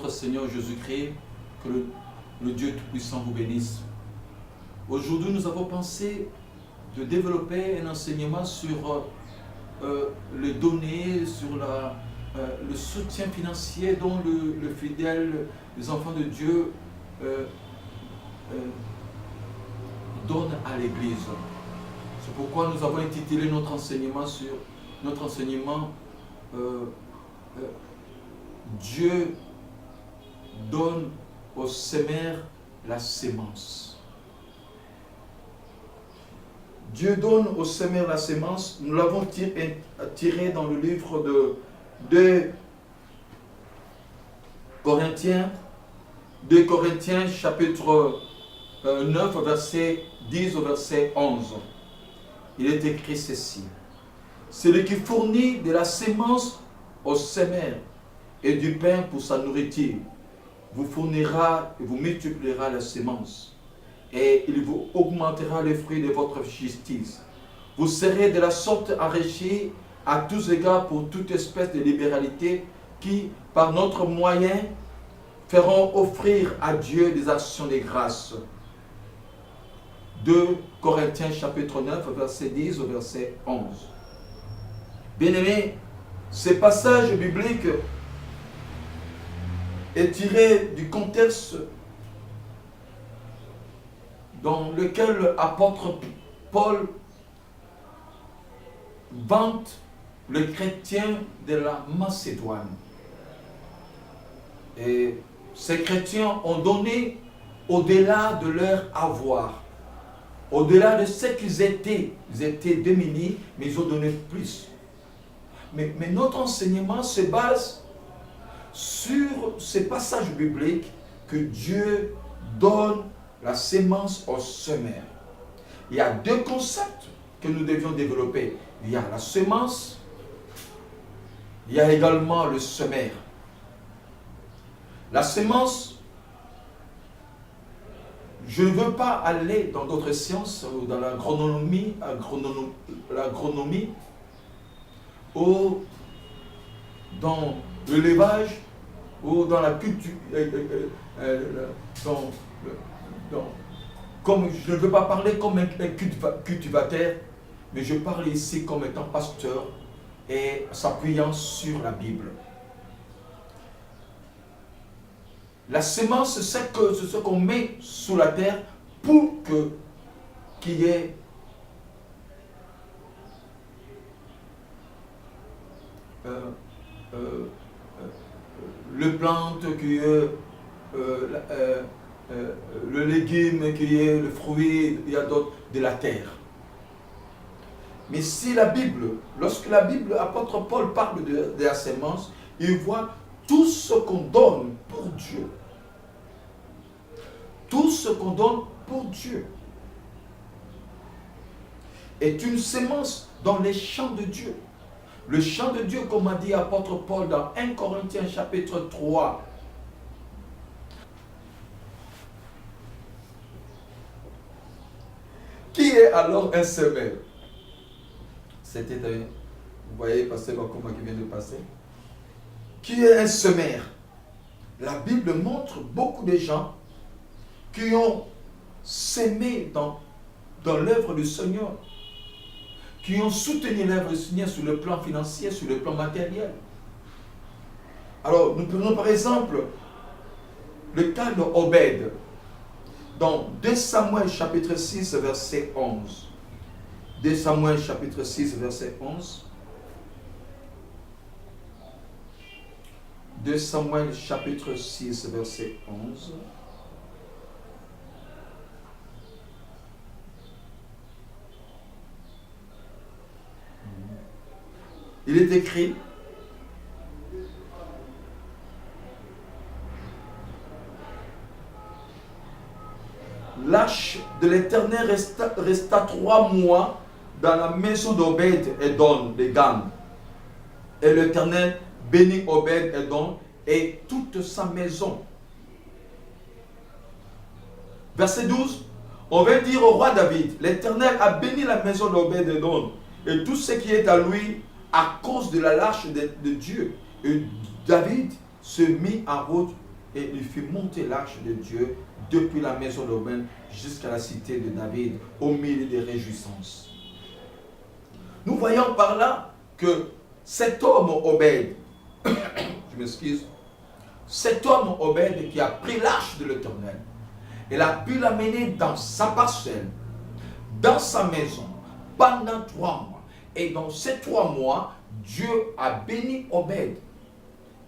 notre Seigneur Jésus-Christ, que le Dieu Tout-Puissant vous bénisse. Aujourd'hui, nous avons pensé de développer un enseignement sur les données, sur le soutien financier dont le fidèle, les enfants de Dieu donnent à l'Église. C'est pourquoi nous avons intitulé notre enseignement Dieu donne au semeur la sémence. Dieu donne au semeur la sémence. Nous l'avons tiré dans le livre de 2 Corinthiens chapitre 9, verset 10 au verset 11. Il est écrit ceci. Celui qui fournit de la sémence au semeur et du pain pour sa nourriture, vous fournira et vous multipliera la sémence, et il vous augmentera les fruits de votre justice. Vous serez de la sorte enrichis à tous égards pour toute espèce de libéralité qui, par notre moyen, feront offrir à Dieu des actions de grâce. 2 Corinthiens chapitre 9, verset 10 au verset 11. Bien-aimés, ce passage biblique est tiré du contexte dans lequel l'apôtre Paul vante les chrétiens de la Macédoine. Et ces chrétiens ont donné au-delà de leur avoir, au-delà de ce qu'ils étaient démunis, mais ils ont donné plus. Mais notre enseignement se base sur ces passages bibliques que Dieu donne la sémence au semeur. Il y a deux concepts que nous devions développer. Il y a la semence, il y a également le semeur. La sémence, je ne veux pas aller dans d'autres sciences ou dans l'agronomie ou dans l'élevage ou dans la culture, comme je ne veux pas parler comme un cultivateur, mais je parle ici comme étant pasteur et s'appuyant sur la Bible. La sémence, c'est ce qu'on met sous la terre pour qu'il y ait le plante, qu'il y ait le légume, qu'il y ait le fruit, il y a d'autres de la terre. Mais si la Bible, lorsque la Bible, l'apôtre Paul parle de la sémence, il voit tout ce qu'on donne pour Dieu. Tout ce qu'on donne pour Dieu est une sémence dans les champs de Dieu. Le champ de Dieu, comme a dit l'apôtre Paul dans 1 Corinthiens chapitre 3. Qui est alors un semeur? C'était, vous voyez, pasteur Bakoma qui vient de passer. Qui est un semeur? La Bible montre beaucoup de gens qui ont sémé dans l'œuvre du Seigneur, qui ont soutenu l'œuvre du Seigneur sur le plan financier, sur le plan matériel. Alors, nous prenons par exemple le cas d'Obed, dans 2 Samuel chapitre 6, verset 11. 2 Samuel chapitre 6, verset 11. 2 Samuel chapitre 6, verset 11. Il est écrit: l'arche de l'Éternel resta 3 mois dans la maison d'Obed-Édom de Gam. Et l'Éternel bénit Obed-Édom et toute sa maison. Verset 12. On va dire au roi David: l'Éternel a béni la maison d'Obed-Édom et tout ce qui est à lui à cause de la l'arche de Dieu. Et David se mit en route et il fit monter l'arche de Dieu depuis la maison d'Obed jusqu'à la cité de David, au milieu des réjouissances. Nous voyons par là que cet homme Obed, je m'excuse, cet homme Obed qui a pris l'arche de l'Éternel, il a pu l'amener dans sa parcelle, dans sa maison, pendant 3 mois. Et dans ces 3 mois, Dieu a béni Obed.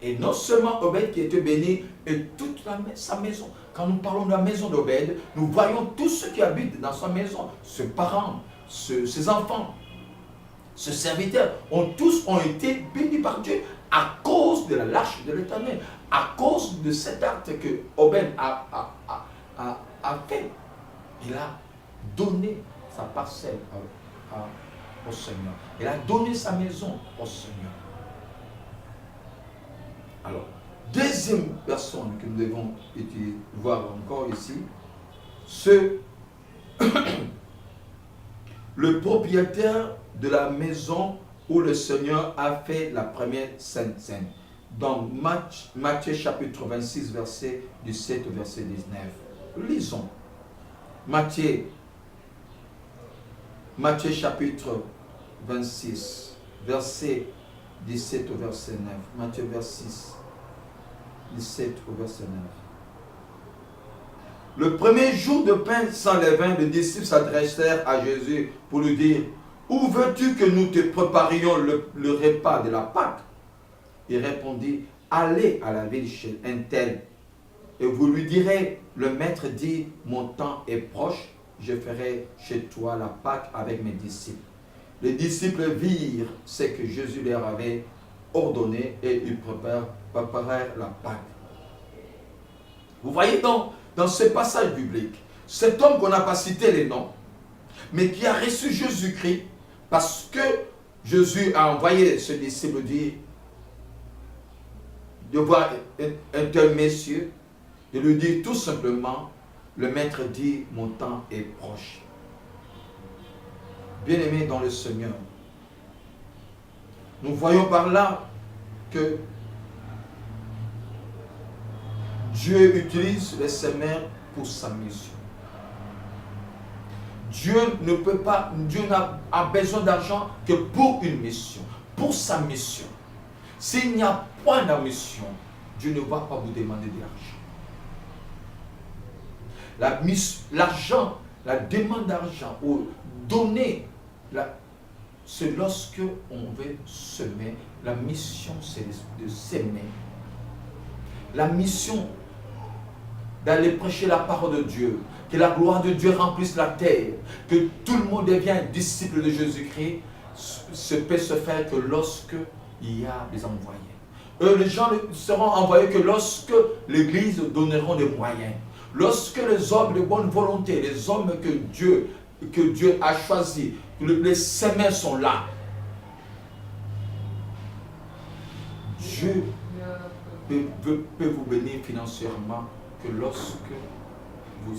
Et non seulement Obed qui était béni, et toute sa maison. Quand nous parlons de la maison d'Obed, nous voyons tous ceux qui habitent dans sa maison, ses parents, ses enfants, ses serviteurs, tous ont été bénis par Dieu à cause de la l'arche de l'Éternel, à cause de cet acte que Obed a fait. Il a donné sa parcelle au Seigneur. Il a donné sa maison au Seigneur. Alors, deuxième personne que nous devons voir encore ici, c'est le propriétaire de la maison où le Seigneur a fait la première sainte scène. Dans Matthieu chapitre 26, verset 17 au verset 19. Lisons. Matthieu chapitre 26, verset 17 au verset 9. Matthieu 26, 17 au verset 9. Le premier jour de pain sans levain, les disciples s'adressèrent à Jésus pour lui dire: où veux-tu que nous te préparions le repas de la Pâque? Il répondit: allez à la ville chez un tel, et vous lui direz: le maître dit, mon temps est proche, je ferai chez toi la Pâque avec mes disciples. Les disciples virent ce que Jésus leur avait ordonné et ils préparèrent la Pâque. Vous voyez donc, dans ce passage biblique, cet homme qu'on n'a pas cité les noms, mais qui a reçu Jésus-Christ, parce que Jésus a envoyé ce disciple dire de voir un tel monsieur, de lui dire tout simplement: le maître dit, mon temps est proche. Bien-aimés dans le Seigneur, nous voyons par là que Dieu utilise les semeurs pour sa mission. Dieu n'a besoin d'argent que pour une mission, pour sa mission. S'il n'y a point de mission, Dieu ne va pas vous demander de l'argent. L'argent, la demande d'argent ou donner, c'est lorsque on veut semer. La mission, c'est de s'aimer. La mission d'aller prêcher la parole de Dieu, que la gloire de Dieu remplisse la terre, que tout le monde devienne disciple de Jésus-Christ, ce peut se faire que lorsque il y a des envoyés. Les gens seront envoyés que lorsque l'Église donneront des moyens. Lorsque les hommes de bonne volonté, les hommes que Dieu a choisis, les semeurs sont là. Dieu peut vous bénir financièrement que lorsque vous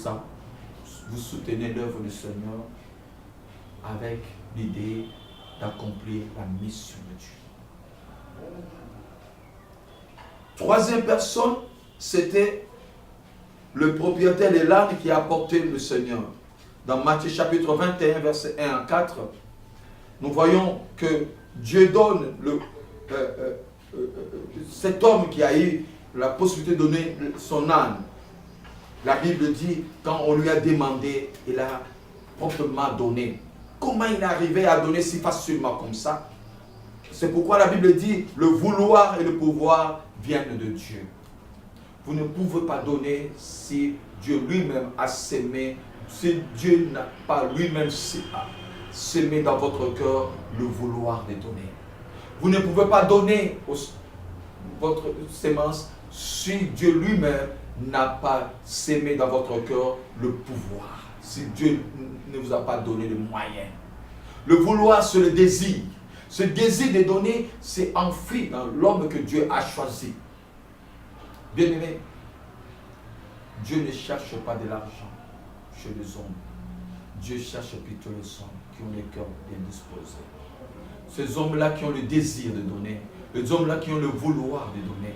soutenez l'œuvre du Seigneur avec l'idée d'accomplir la mission de Dieu. Troisième personne, c'était le propriétaire de l'âne qui a apporté le Seigneur. Dans Matthieu chapitre 21, verset 1 à 4, nous voyons que Dieu donne cet homme qui a eu la possibilité de donner son âne. La Bible dit, quand on lui a demandé, il a promptement donné. Comment il est arrivé à donner si facilement comme ça? C'est pourquoi la Bible dit, le vouloir et le pouvoir viennent de Dieu. Vous ne pouvez pas donner si Dieu lui-même a sémé, si Dieu n'a pas lui-même sémé dans votre cœur le vouloir de donner. Vous ne pouvez pas donner votre sémence si Dieu lui-même n'a pas sémé dans votre cœur le pouvoir. Si Dieu ne vous a pas donné le moyen. Le vouloir, c'est le désir. Ce désir de donner, c'est enfoui dans l'homme que Dieu a choisi. Bien-aimé, Dieu ne cherche pas de l'argent chez les hommes. Dieu cherche plutôt les hommes qui ont les cœurs bien disposés. Ces hommes-là qui ont le désir de donner, les hommes-là qui ont le vouloir de donner.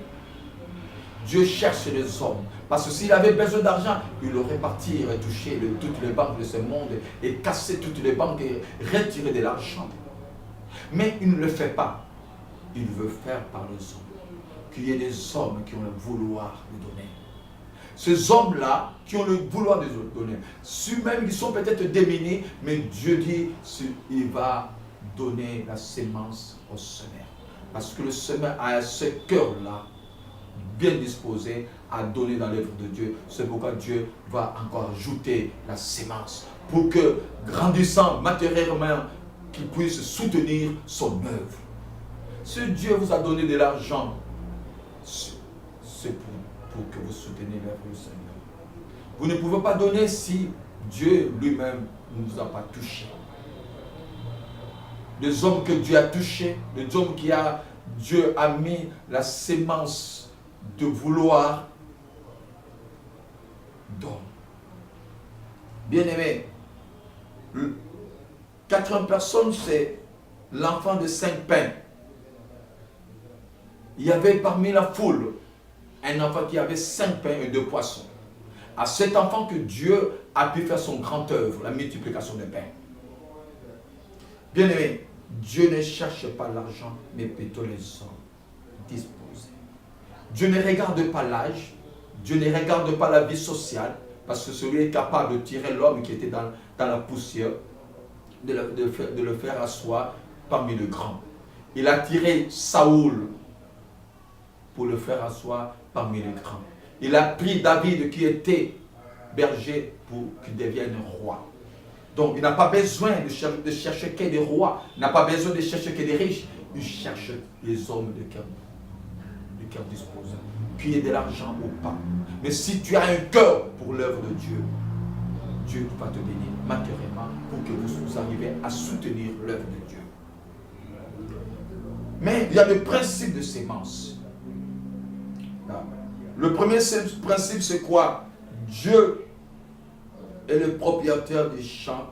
Dieu cherche les hommes. Parce que s'il avait besoin d'argent, il aurait parti et touché toutes les banques de ce monde et cassé toutes les banques et retiré de l'argent. Mais il ne le fait pas. Il veut faire par les hommes. Qu'il y ait des hommes qui ont le vouloir de donner. Ces hommes-là qui ont le vouloir de donner. Ceux-mêmes qui sont peut-être démunis, mais Dieu dit il va donner la sémence au semeur. Parce que le semeur a ce cœur-là bien disposé à donner dans l'œuvre de Dieu. C'est pourquoi Dieu va encore ajouter la sémence pour que, grandissant matériellement, qu'il puisse soutenir son œuvre. Si Dieu vous a donné de l'argent, c'est pour que vous souteniez l'œuvre du Seigneur. Vous ne pouvez pas donner si Dieu lui-même ne vous a pas touché. Les hommes que Dieu a touchés, les hommes Dieu a mis la sémence de vouloir d'homme. Bien-aimé, 80 personnes, c'est l'enfant de 5 pains. Il y avait parmi la foule un enfant qui avait 5 pains et 2 poissons. À cet enfant que Dieu a pu faire son grand œuvre, la multiplication des pains. Bien-aimé, Dieu ne cherche pas l'argent, mais plutôt les hommes disposés. Dieu ne regarde pas l'âge, Dieu ne regarde pas la vie sociale, parce que celui est capable de tirer l'homme qui était dans la poussière, de le faire asseoir parmi les grands. Il a tiré Saoul pour le faire asseoir parmi les grands. Il a pris David qui était berger pour qu'il devienne roi. Donc il n'a pas besoin de chercher que des rois, il n'a pas besoin de chercher que des riches, il cherche les hommes de cœur disposés, qu'il y ait de l'argent ou pas. Mais si tu as un cœur pour l'œuvre de Dieu, Dieu va te bénir matériellement pour que vous arriviez à soutenir l'œuvre de Dieu. Mais il y a le principe de sémence. Le premier principe, c'est quoi? Dieu est le propriétaire des champs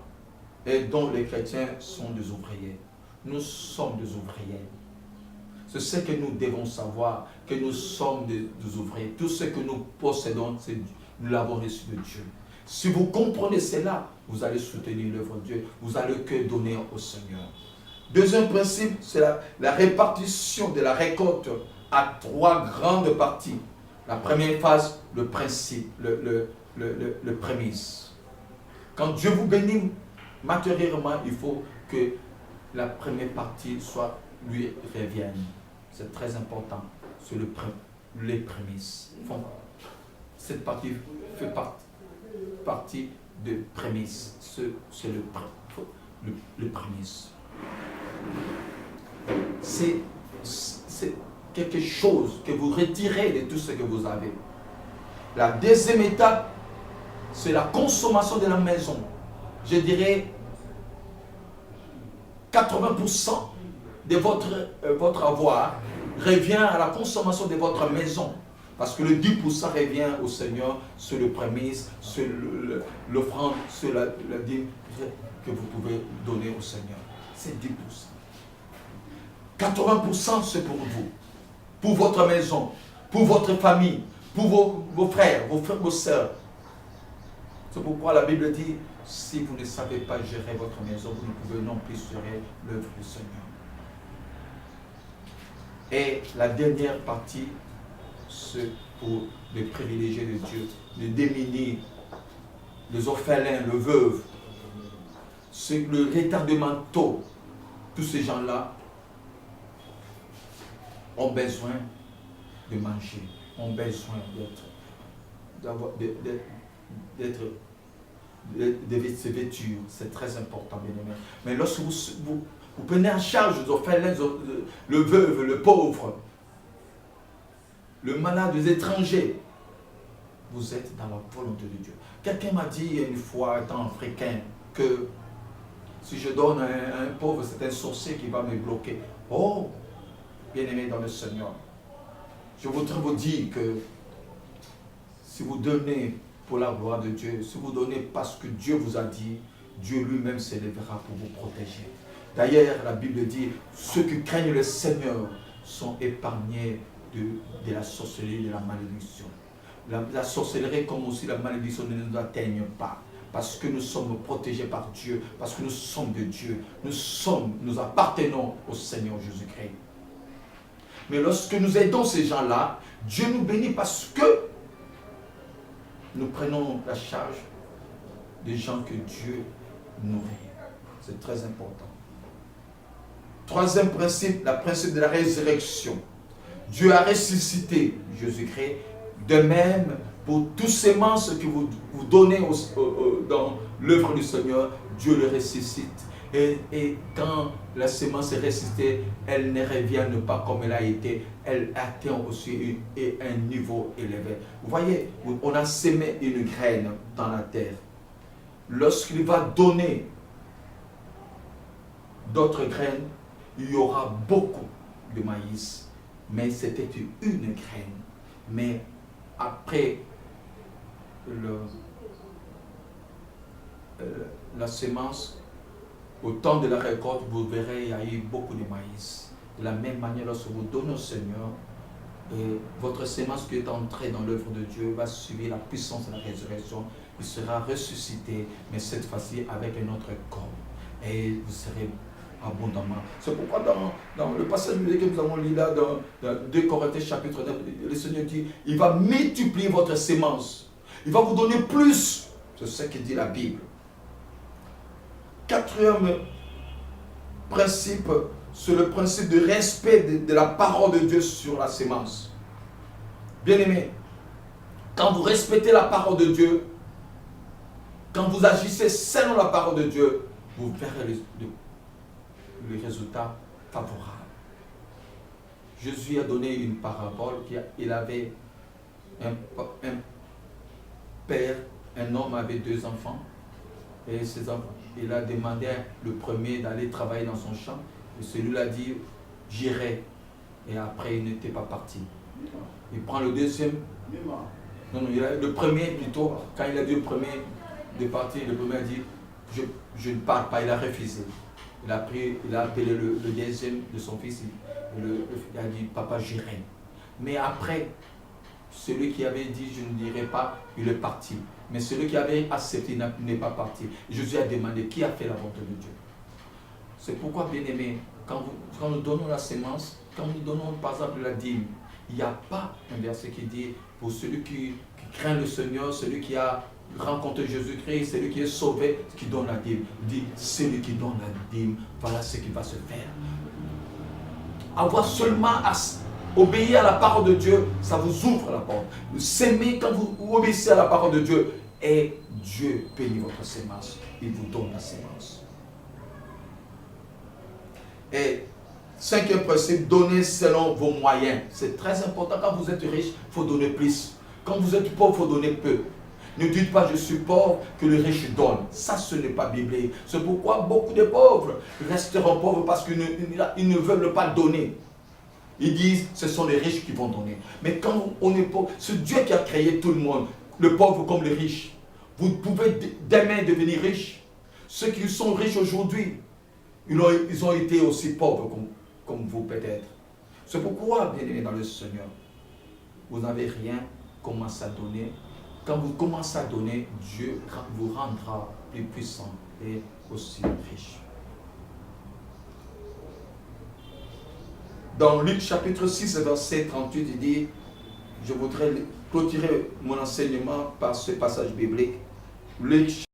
et dont les chrétiens sont des ouvriers. Nous sommes des ouvriers. C'est ce que nous devons savoir, que nous sommes des ouvriers. Tout ce que nous possédons, nous l'avons reçu de Dieu. Si vous comprenez cela, vous allez soutenir l'œuvre de Dieu. Vous allez que donner au Seigneur. Deuxième principe, c'est la répartition de la récolte à 3 grandes parties. La première phase, le principe, le prémisse. Quand Dieu vous bénit matériellement, il faut que la première partie lui revienne. C'est très important. C'est les prémices. Cette partie fait partie de prémices. C'est le prémisse. C'est quelque chose que vous retirez de tout ce que vous avez. La deuxième étape, c'est la consommation de la maison. Je dirais 80% de votre avoir revient à la consommation de votre maison. Parce que le 10% revient au Seigneur sur le prémisse, sur l'offrande, sur la dîme que vous pouvez donner au Seigneur. C'est 10%. 80% c'est pour vous, pour votre maison, pour votre famille, pour vos frères, vos sœurs. C'est pourquoi la Bible dit, si vous ne savez pas gérer votre maison, vous ne pouvez non plus gérer l'œuvre du Seigneur. Et la dernière partie, c'est pour les privilégiés de Dieu, les démunis, les orphelins, les veuves, c'est le retardement tôt. Tous ces gens-là ont besoin de manger, ont besoin d'être vêtus. C'est très important, bien aimé. Mais lorsque vous prenez en charge les orphelins, le veuve, le pauvre, le malade, les étrangers, vous êtes dans la volonté de Dieu. Quelqu'un m'a dit une fois, étant africain, que si je donne à un pauvre, c'est un sorcier qui va me bloquer. Oh, bien-aimé dans le Seigneur, je voudrais vous dire que si vous donnez pour la gloire de Dieu, si vous donnez parce que Dieu vous a dit, Dieu lui-même s'élèvera pour vous protéger. D'ailleurs, la Bible dit, ceux qui craignent le Seigneur sont épargnés de la sorcellerie, de la malédiction. La sorcellerie comme aussi la malédiction ne nous atteignent pas. Parce que nous sommes protégés par Dieu, parce que nous sommes de Dieu. Nous appartenons au Seigneur Jésus-Christ. Mais lorsque nous aidons ces gens-là, Dieu nous bénit parce que nous prenons la charge des gens que Dieu nourrit. C'est très important. Troisième principe, le principe de la résurrection. Dieu a ressuscité Jésus-Christ. De même, pour tous ces semences que vous donnez dans l'œuvre du Seigneur, Dieu le ressuscite. Et quand la semence est ressuscitée, elle ne revient pas comme elle a été. Elle atteint aussi un niveau élevé. Vous voyez, on a semé une graine dans la terre. Lorsqu'il va donner d'autres graines, il y aura beaucoup de maïs. Mais c'était une graine. Mais après la semence, au temps de la récolte, vous verrez, il y a eu beaucoup de maïs. De la même manière, lorsque vous donnez au Seigneur, votre semence qui est entrée dans l'œuvre de Dieu va suivre la puissance de la résurrection. Il sera ressuscité, mais cette fois-ci avec un autre corps. Et vous serez abondamment. C'est pourquoi dans le passage que nous avons lu là, dans 2 Corinthiens chapitre 9, le Seigneur dit, il va multiplier votre semence. Il va vous donner plus. C'est ce que dit la Bible. Quatrième principe, c'est le principe de respect de la parole de Dieu sur la semence. Bien-aimés, quand vous respectez la parole de Dieu, quand vous agissez selon la parole de Dieu, vous verrez le résultat favorable. Jésus a donné une parabole. Il avait un père, un homme avait 2 enfants. Et ses enfants, il a demandé le premier d'aller travailler dans son champ. Et celui-là dit, j'irai. Et après, il n'était pas parti. Il prend le deuxième. Non, le premier plutôt, quand il a dit le premier de partir, le premier a dit, je ne pars pas, il a refusé. Il a appelé le deuxième de son fils, il a dit, papa, j'irai. Mais après, celui qui avait dit, je ne dirai pas, il est parti. Mais celui qui avait accepté n'est pas parti. Jésus a demandé, qui a fait la volonté de Dieu? C'est pourquoi, bien-aimés, quand nous donnons la semence, quand nous donnons par exemple la dîme, il n'y a pas un verset qui dit, pour celui qui craint le Seigneur, celui qui a rencontré Jésus-Christ, celui qui est sauvé, qui donne la dîme. Il dit, celui qui donne la dîme, voilà ce qui va se faire. Avoir seulement obéir à la parole de Dieu, ça vous ouvre la porte. S'aimer quand vous obéissez à la parole de Dieu, et Dieu bénit votre semence. Il vous donne la semence. Et 5e principe, donner selon vos moyens. C'est très important. Quand vous êtes riche, il faut donner plus. Quand vous êtes pauvre, il faut donner peu. Ne dites pas je suis pauvre, que le riche donne. Ça, ce n'est pas biblique. C'est pourquoi beaucoup de pauvres resteront pauvres parce qu'ils ne veulent pas donner. Ils disent ce sont les riches qui vont donner. Mais quand on est pauvre, c'est Dieu qui a créé tout le monde, le pauvre comme le riche. Vous pouvez demain devenir riche. Ceux qui sont riches aujourd'hui, ils ont été aussi pauvres comme vous peut-être. C'est pourquoi, bien aimés dans le Seigneur, vous n'avez rien, commencez à donner. Quand vous commencez à donner, Dieu vous rendra plus puissant et aussi riche. Dans Luc chapitre 6, verset 38, il dit, je voudrais clôturer mon enseignement par ce passage biblique. Luc,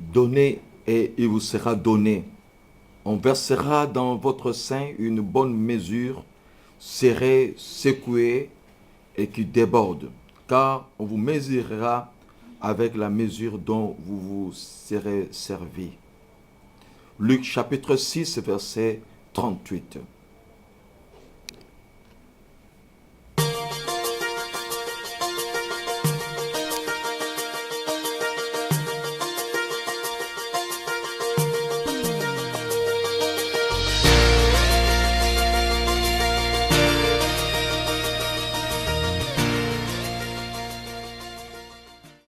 donnez et il vous sera donné. On versera dans votre sein une bonne mesure, serrée, secouée et qui déborde, car on vous mesurera avec la mesure dont vous vous serez servi. Luc chapitre 6, verset 38.